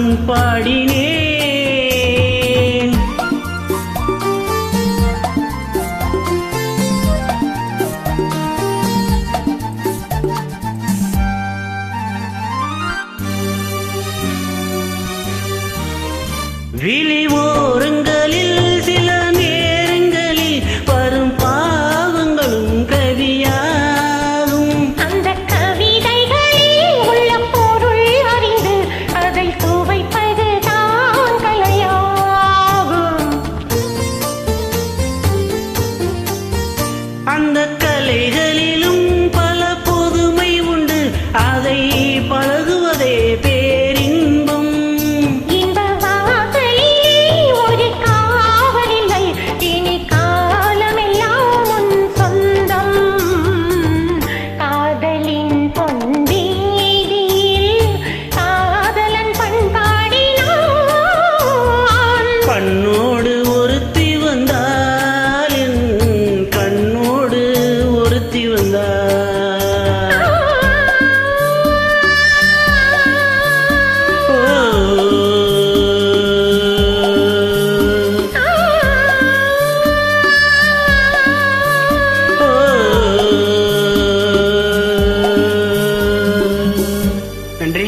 நானும் பாடினேன். விழி ஓரங்களில் சில நேரங்களில் வரும் பாவங்களும் கவியாகும். அந்த கவிதைகளில் உள்ள பொருள் அறிந்து அதை சுவைப்பதுதான் கலையாகும். அந்த கலைகளிலும் பல பொதுமை உண்டு, அதை பழகுவதே பேரின்பம். இந்த வாசலிலே ஒரு காவலில்லை, இனி காலமெல்லாம் உன் சொந்தம். காதலின் பொன்வீதியில் காதலன் பண்பாடினான். கண்ணோடு ஒருத்தி வந்தால் என் கண்ணோடு ஒருத்தி வந்தால். நன்றி.